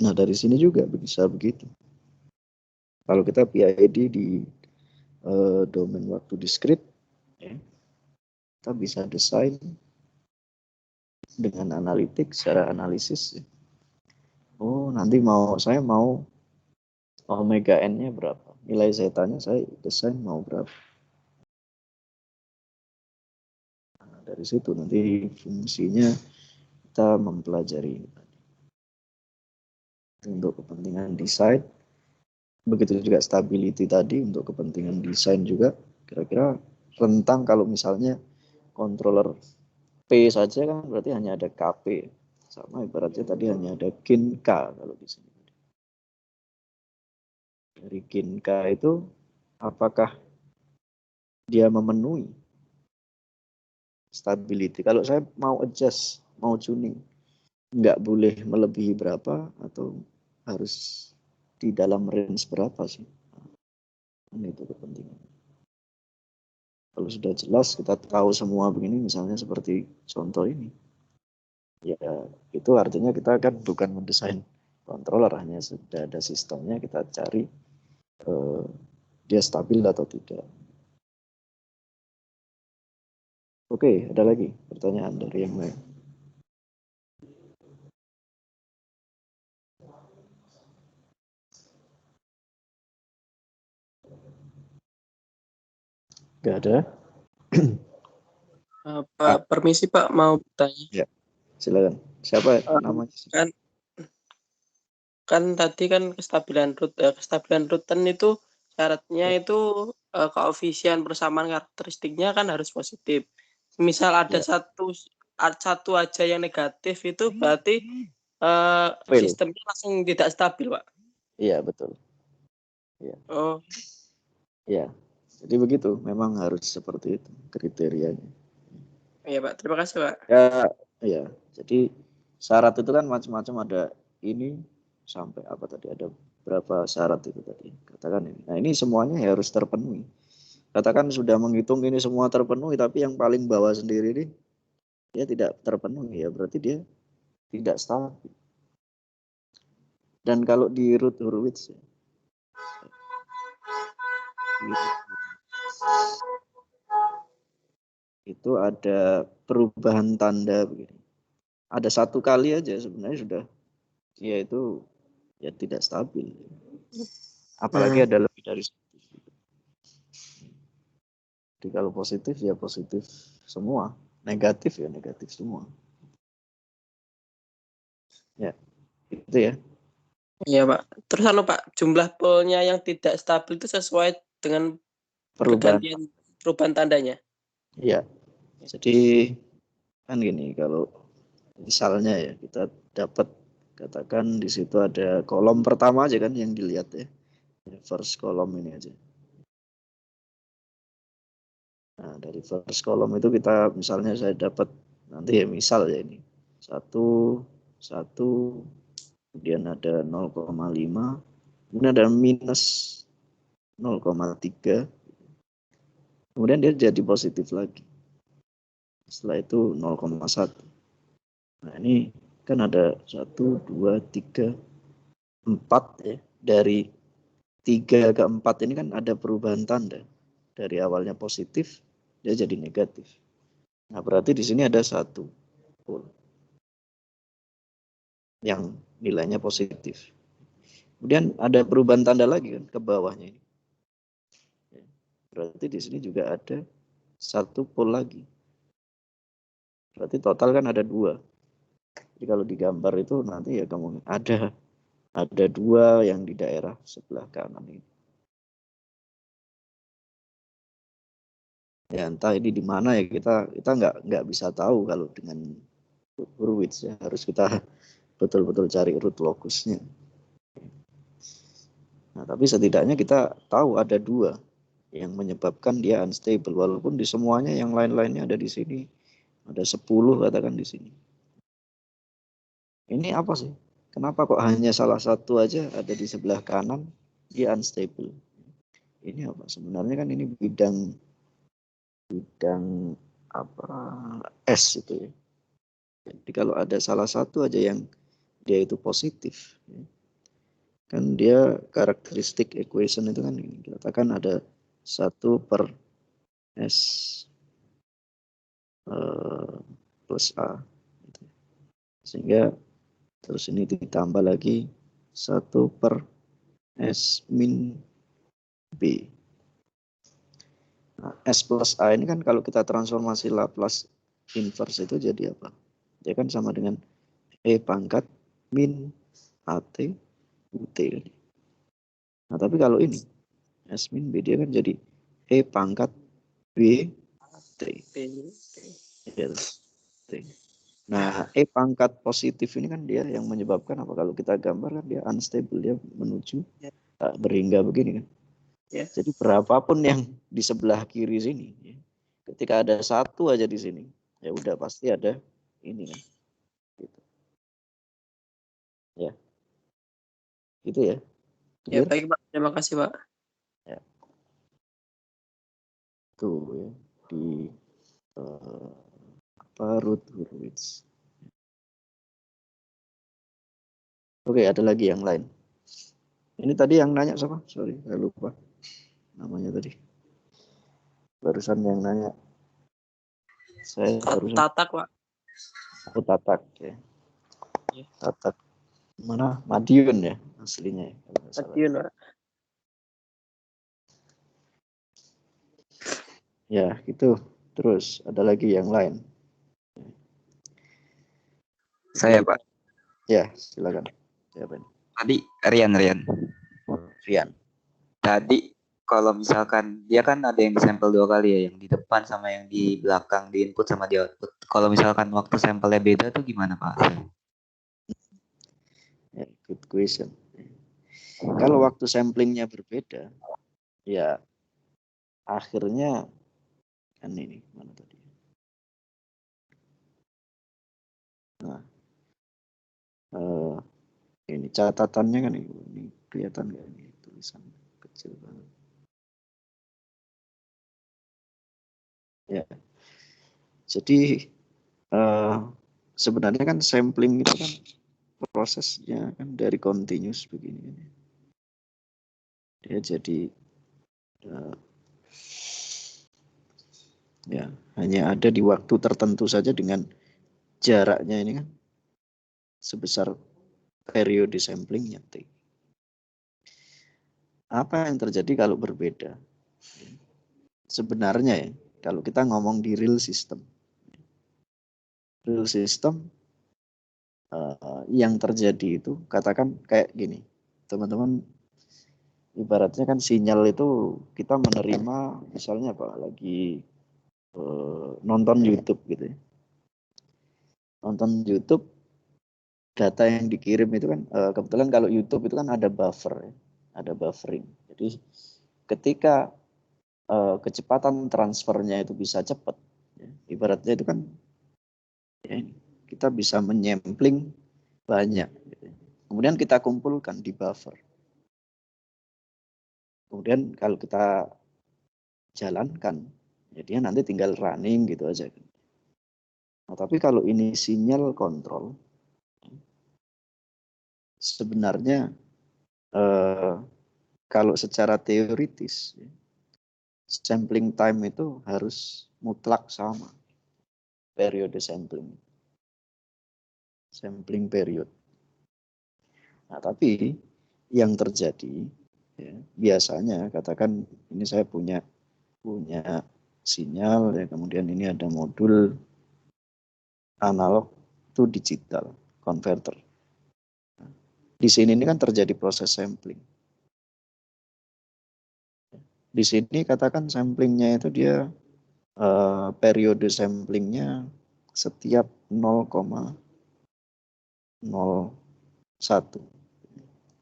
Nah dari sini juga bisa begitu. Kalau kita PID di domain waktu discrete, ya, kita bisa desain dengan analitik secara analisis. Oh nanti saya mau omega n-nya berapa, nilai zeta-nya saya desain mau berapa. Nah, dari situ nanti fungsinya kita mempelajari untuk kepentingan desain. Begitu juga stability tadi untuk kepentingan desain juga. Kira-kira rentang kalau misalnya controller P saja kan berarti hanya ada KP. Sama ibaratnya tadi hanya ada gain K kalau di sini. Dari gain K itu apakah dia memenuhi stability? Kalau saya mau adjust mau tuning, nggak boleh melebihi berapa atau harus di dalam range berapa sih? Ini itu kepentingan. Kalau sudah jelas kita tahu semua begini, misalnya seperti contoh ini, ya itu artinya kita kan bukan mendesain controller, hanya sudah ada sistemnya, kita cari dia stabil atau tidak. Oke, ada lagi pertanyaan dari yang lain? Gak ada?
Pak, permisi Pak, mau bertanya.
Ya, silakan. Siapa namanya?
Kan tadi kan kestabilan rutin itu syaratnya itu koefisien persamaan karakteristiknya kan harus positif. Misal ada satu aja yang negatif itu berarti sistemnya langsung tidak stabil, Pak.
Iya, betul. Ya.
Oh.
Ya, jadi begitu. Memang harus seperti itu kriterianya.
Iya Pak, terima kasih Pak.
Ya. Jadi syarat itu kan macam-macam, ada ini sampai apa tadi, ada berapa syarat itu tadi. Katakan ini. Nah, ini semuanya harus terpenuhi. Katakan sudah menghitung ini semua terpenuhi, tapi yang paling bawah sendiri ini dia tidak terpenuhi, ya berarti dia tidak stabil. Dan kalau di Ruth Hurwitz ya, itu ada perubahan tanda begini. Ada satu kali aja sebenarnya sudah, ya itu ya tidak stabil. Apalagi ada lebih dari satu. Jadi kalau positif ya positif semua, negatif ya negatif semua. Ya, itu ya.
Iya Pak. Terus Pak, jumlah polnya yang tidak stabil itu sesuai dengan pergantian perubahan tandanya?
Iya. Jadi kan gini, kalau misalnya ya kita dapat, katakan di situ ada kolom pertama aja kan yang dilihat ya, first kolom ini aja. Nah, dari first kolom itu kita misalnya saya dapat nanti ya, misal ya ini 1, kemudian ada 0,5, kemudian ada minus 0,3, kemudian dia jadi positif lagi. Setelah itu 0,1. Nah, ini kan ada 1, 2, 3, 4 ya. Dari 3 ke 4 ini kan ada perubahan tanda. Dari awalnya positif, dia jadi negatif. Nah, berarti di sini ada 1 pol yang nilainya positif. Kemudian ada perubahan tanda lagi kan ke bawahnya ini. Berarti di sini juga ada 1 pol lagi. Berarti total kan ada 2. Jadi kalau digambar itu nanti ya kamu ada 2 yang di daerah sebelah kanan ini. Ya entah ini di mana ya, kita nggak bisa tahu kalau dengan Hurwitz ya, harus kita betul-betul cari root locusnya. Nah, tapi setidaknya kita tahu ada 2 yang menyebabkan dia unstable, walaupun di semuanya yang lain-lainnya ada di sini, ada 10 katakan di sini. Ini apa sih? Kenapa kok hanya salah satu aja ada di sebelah kanan dia unstable? Ini apa? Sebenarnya kan ini bidang apa S itu ya. Jadi kalau ada salah satu aja yang dia itu positif, kan dia karakteristik equation itu kan ini, katakan ada 1 per S plus A, sehingga terus ini ditambah lagi 1 per S min B. Nah, S plus A ini kan kalau kita transformasi Laplace inverse itu jadi apa? Dia kan sama dengan E pangkat min AT UT. Nah, tapi kalau ini S min B, dia kan jadi E pangkat B T. Ya, T. Nah, E pangkat positif ini kan dia yang menyebabkan apa? Kalau kita gambar kan dia unstable, dia menuju berhingga begini kan.
Ya.
Jadi berapapun yang di sebelah kiri sini, ya, ketika ada 1 aja di sini, ya udah pasti ada ini kan. Ya. Gitu ya.
Ya,
Clear?
baik Pak. Terima kasih Pak.
Tuh ya, di Ruth Hurwitz. Oke, ada lagi yang lain. Ini tadi yang nanya siapa? Sorry, saya lupa namanya tadi. Barusan yang nanya. Saya barusan.
Tatak Pak.
Aku Tatak ya.
Ya.
Tatak. Mana? Madiun ya aslinya.
Madiun Pak.
Ya, gitu. Terus ada lagi yang lain.
Saya Pak.
Ya, silakan. Siapa ini?
Tadi Rian.
Rian.
Tadi kalau misalkan dia kan ada yang disampel 2 kali ya, yang di depan sama yang di belakang, di input sama di output. Kalau misalkan waktu sampelnya beda tuh gimana Pak?
Ya, good question. Kalau waktu samplingnya berbeda, ya akhirnya kan ini mana tadi? Nah, ini catatannya kan ini kelihatan nggak ini tulisan kecil banget. Ya, jadi sebenarnya kan sampling itu kan prosesnya kan dari continuous begini. Dia jadi ya hanya ada di waktu tertentu saja dengan jaraknya ini kan sebesar periode samplingnya T. Apa yang terjadi kalau berbeda? Sebenarnya ya, kalau kita ngomong di real system yang terjadi itu katakan kayak gini, teman-teman, ibaratnya kan sinyal itu kita menerima misalnya apa lagi nonton YouTube gitu ya. Nonton YouTube, data yang dikirim itu kan kebetulan kalau YouTube itu kan ada buffer ya, ada buffering. Jadi ketika kecepatan transfernya itu bisa cepat, ya, ibaratnya itu kan ya, kita bisa menyampling banyak. Gitu. Kemudian kita kumpulkan di buffer. Kemudian kalau kita jalankan, ya dia nanti tinggal running gitu aja. Nah, tapi kalau ini sinyal kontrol, sebenarnya kalau secara teoritis, sampling time itu harus mutlak sama periode sampling period. Nah, tapi yang terjadi ya, biasanya katakan ini saya punya sinyal ya, kemudian ini ada modul analog to digital converter. Di sini ini kan terjadi proses sampling. Di sini katakan samplingnya itu dia periode samplingnya setiap 0,01.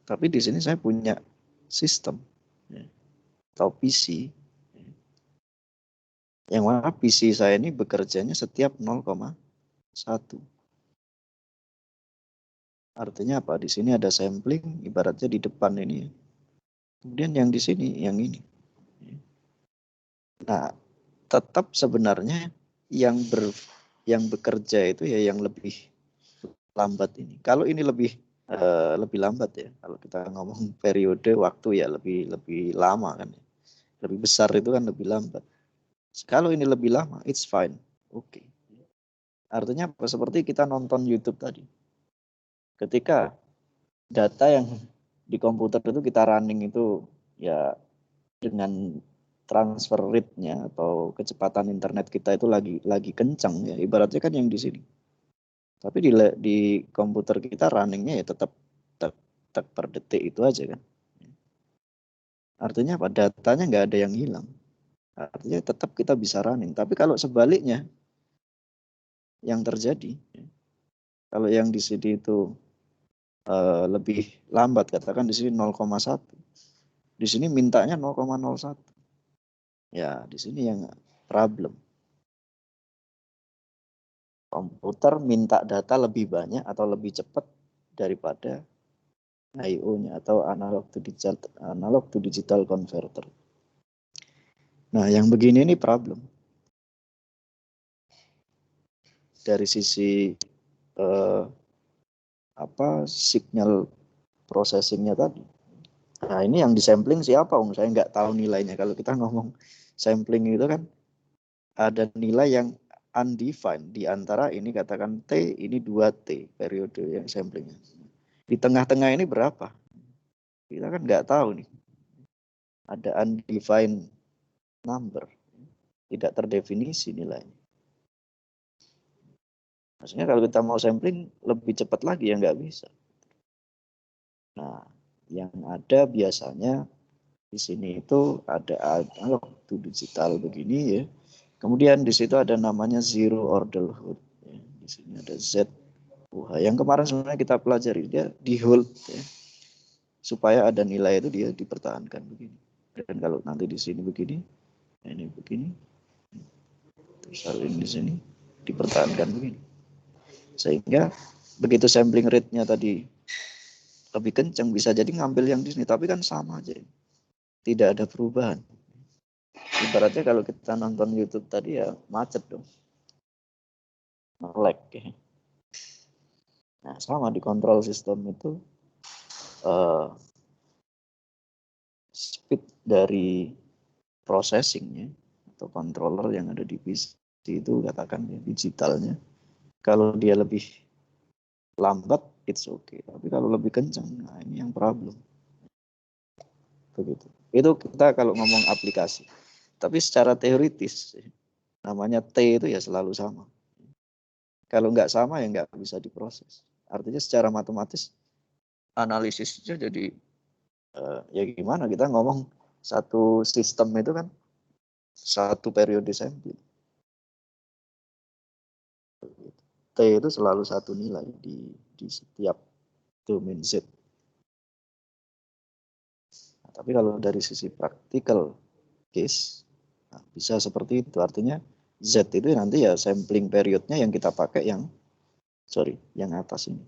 Tapi di sini saya punya sistem ya, atau PC yang mana PC saya ini bekerjanya setiap 0,1. Artinya apa? Di sini ada sampling, ibaratnya di depan ini. Kemudian yang di sini, yang ini. Nah, tetap sebenarnya yang bekerja itu ya yang lebih lambat ini. Kalau ini lebih lambat ya. Kalau kita ngomong periode waktu ya lebih lama kan. Lebih besar itu kan lebih lambat. Kalau ini lebih lama, it's fine. Oke. Artinya apa? Seperti kita nonton YouTube tadi. Ketika data yang di komputer itu kita running itu ya dengan transfer rate-nya atau kecepatan internet kita itu lagi kencang ya, ibaratnya kan yang di sini. Tapi di komputer kita runningnya ya tetap per detik itu aja kan. Artinya apa? Datanya nggak ada yang hilang. Artinya tetap kita bisa running. Tapi kalau sebaliknya yang terjadi, kalau yang di sini itu lebih lambat, katakan di sini 0,1, di sini mintanya 0,01. Ya, di sini yang problem. Komputer minta data lebih banyak atau lebih cepat daripada I/O-nya atau analog to digital converter. Nah, yang begini ini problem. Dari sisi signal processing-nya tadi. Nah, ini yang disampling siapa? Saya nggak tahu nilainya. Kalau kita ngomong sampling itu kan ada nilai yang undefined di antara ini katakan T, ini 2T periode yang samplingnya. Di tengah-tengah ini berapa? Kita kan nggak tahu nih. Ada undefined number. Tidak terdefinisi nilainya. Maksudnya kalau kita mau sampling lebih cepat lagi ya nggak bisa. Nah, yang ada biasanya di sini itu ada analog to digital begini ya. Kemudian di situ ada namanya zero orderhood. Ya. Di sini ada Z. Yang kemarin sebenarnya kita pelajari dia di hold ya. Supaya ada nilai itu dia dipertahankan begini. Dan kalau nanti di sini begini, ini begini. Terus ini di sini dipertahankan begini. Sehingga begitu sampling rate-nya tadi lebih kencang bisa jadi ngambil yang di sini, tapi kan sama aja. Tidak ada perubahan. Ibaratnya kalau kita nonton YouTube tadi ya macet dong. Lag ya. Nah, sama di control system itu speed dari processingnya atau controller yang ada di PC itu katakan ya, digitalnya. Kalau dia lebih lambat, it's okay. Tapi kalau lebih kencang, nah ini yang problem. Begitu. Itu kita kalau ngomong aplikasi. Tapi secara teoritis, namanya T itu ya selalu sama. Kalau nggak sama ya nggak bisa diproses. Artinya secara matematis, analisisnya jadi ya gimana kita ngomong satu sistem itu kan satu periode sampling. T itu selalu satu nilai di setiap domain Z. Nah, tapi kalau dari sisi practical case, nah, bisa seperti itu. Artinya Z itu nanti ya sampling periodnya yang kita pakai yang atas ini.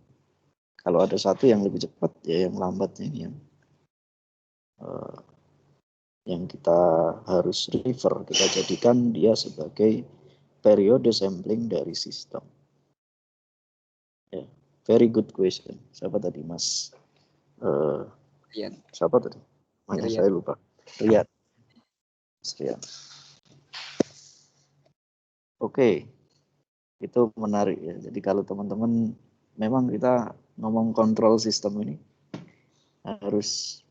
Kalau ada satu yang lebih cepat, ya yang lambatnya ini yang kita harus refer, kita jadikan dia sebagai periode sampling dari sistem. Yeah. Very good question. Siapa tadi, Mas? Siapa tadi? Namanya saya lupa. Riyad. Oke. Itu menarik ya. Jadi kalau teman-teman memang kita ngomong kontrol sistem ini harus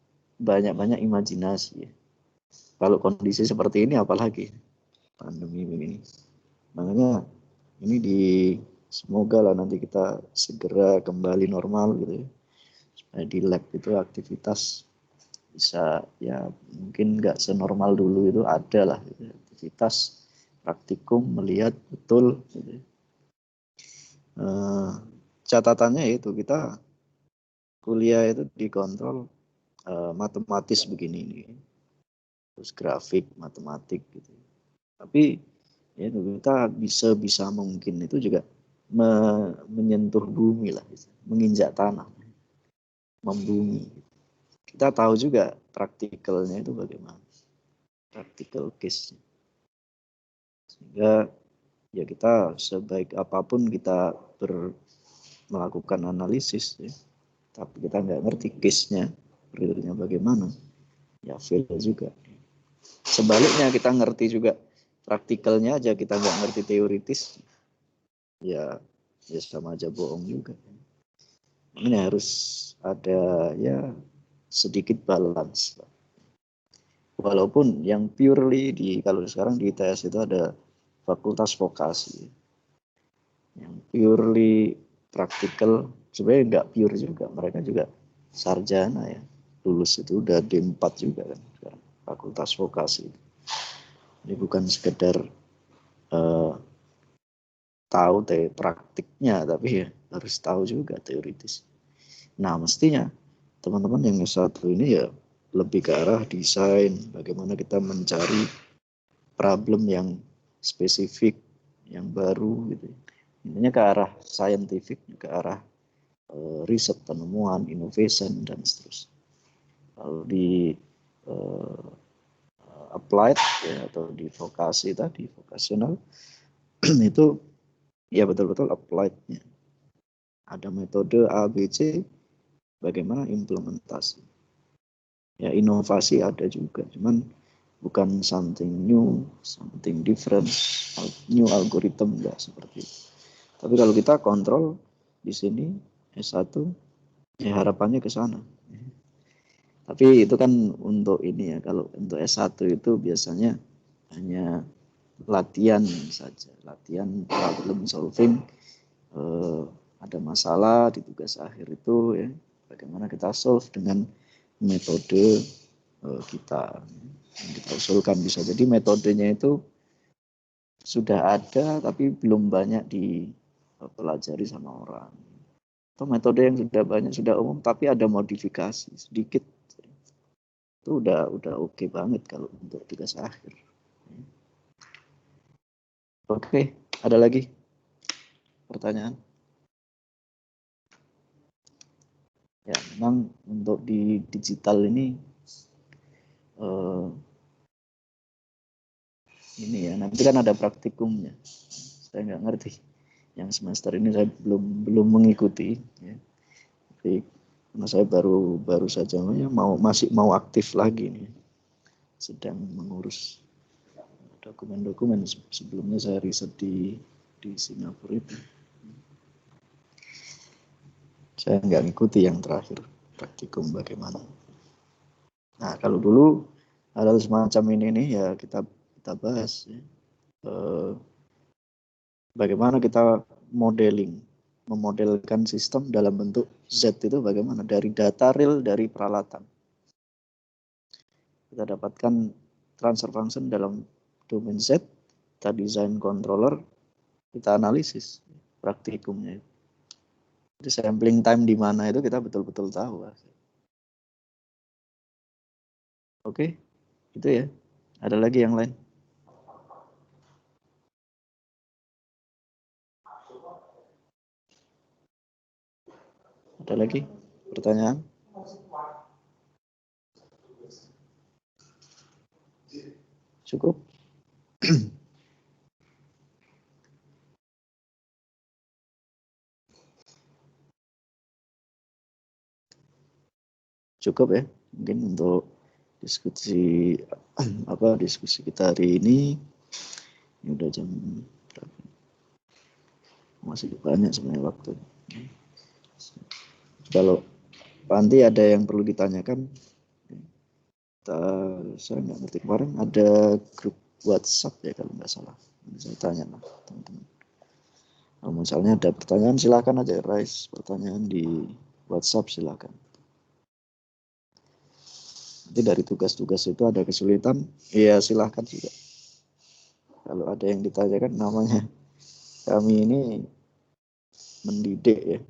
banyak-banyak imajinasi ya. Kalau kondisi seperti ini apalagi pandemi begini. Makanya ini semoga lah nanti kita segera kembali normal gitu ya. Supaya di lab itu aktivitas bisa ya mungkin nggak senormal dulu itu ada lah gitu. Aktivitas praktikum melihat betul gitu. Catatannya itu kita kuliah itu dikontrol matematis begini ini. Terus grafik, matematik gitu. Tapi ya kita bisa mungkin itu juga menyentuh bumi lah, menginjak tanah, membumi. Kita tahu juga praktikalnya itu bagaimana, practical case. Sehingga ya kita sebaik apapun kita melakukan analisis, ya, tapi kita nggak ngerti case-nya, realnya bagaimana, ya fail juga. Sebaliknya kita ngerti juga praktikalnya aja kita nggak ngerti teoritis, ya sama aja bohong juga. Ini harus ada ya sedikit balance. Walaupun yang purely kalau sekarang di ITS itu ada fakultas vokasi, yang purely praktikal sebenarnya nggak pure juga, mereka juga sarjana ya, lulus itu udah D4 juga kan sekarang. Fakultas vokasi. Ini bukan sekedar tahu praktiknya, tapi ya harus tahu juga teoritis. Nah, mestinya teman-teman yang S1 ini ya lebih ke arah desain, bagaimana kita mencari problem yang spesifik, yang baru gitu. Intinya ke arah scientific, ke arah riset, penemuan, innovation, dan seterusnya. Kalau di applied ya, atau di vokasi tadi, vocational, itu ya betul-betul applied-nya. Ada metode A, B, C, bagaimana implementasi. Ya inovasi ada juga, cuman bukan something new, something different, new algorithm, enggak seperti itu. Tapi kalau kita kontrol di sini S1, ya harapannya ke sana. Tapi itu kan untuk ini ya, kalau untuk S1 itu biasanya hanya latihan saja, latihan problem solving. Ada masalah di tugas akhir itu ya, bagaimana kita solve dengan metode kita yang kita usulkan. Bisa jadi metodenya itu sudah ada tapi belum banyak dipelajari sama orang. Atau metode yang sudah banyak, sudah umum tapi ada modifikasi sedikit. Itu udah oke banget kalau untuk tugas akhir. Oke, ada lagi pertanyaan? Ya, memang untuk di digital ini ya nanti kan ada praktikumnya. Saya nggak ngerti. Yang semester ini saya belum mengikuti. Ya. Tapi karena saya baru saja ya, masih mau aktif lagi nih. Sedang mengurus dokumen-dokumen. Sebelumnya saya riset di Singapura itu. Saya nggak ngikuti yang terakhir praktikum bagaimana. Nah kalau dulu ada semacam ini nih ya kita bahas ya. Bagaimana kita memodelkan sistem dalam bentuk Z itu bagaimana dari data real dari peralatan. Kita dapatkan transfer function dalam domain Z, kita desain controller, kita analisis praktikumnya. Jadi sampling time di mana itu kita betul-betul tahu. Oke, itu ya. Ada lagi yang lain? Ada lagi pertanyaan? Cukup? Cukup ya, mungkin untuk diskusi kita hari ini. Ini udah jam berapa? Masih banyak sebenarnya waktu. Kalau nanti ada yang perlu ditanyakan, saya nggak ngerti, kemarin ada grup WhatsApp ya kalau nggak salah. Saya tanya lah teman-teman. Kalau misalnya ada pertanyaan silakan aja raise pertanyaan di WhatsApp, silakan. Nanti dari tugas-tugas itu ada kesulitan, ya silakan juga. Kalau ada yang ditanyakan, namanya kami ini mendidik ya.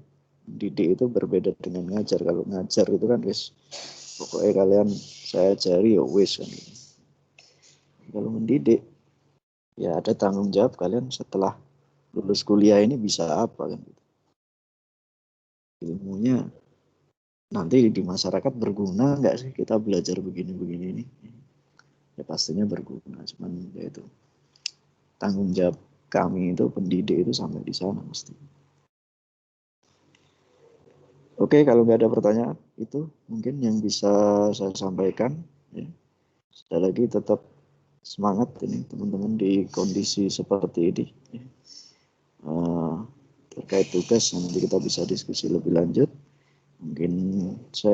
Mendidik itu berbeda dengan ngajar. Kalau ngajar itu kan wis pokoknya kalian saya ajari ya wis kan. Kalau mendidik ya ada tanggung jawab kalian setelah lulus kuliah ini bisa apa kan. Ilmunya nanti di masyarakat berguna nggak sih kita belajar begini-begini ini? Ya pastinya berguna, cuman ya itu tanggung jawab kami itu pendidik itu sampai di sana mesti. Oke, kalau nggak ada pertanyaan itu mungkin yang bisa saya sampaikan. Ya. Sekali lagi tetap semangat ini teman-teman di kondisi seperti ini. Ya. Terkait tugas nanti kita bisa diskusi lebih lanjut. Mungkin saya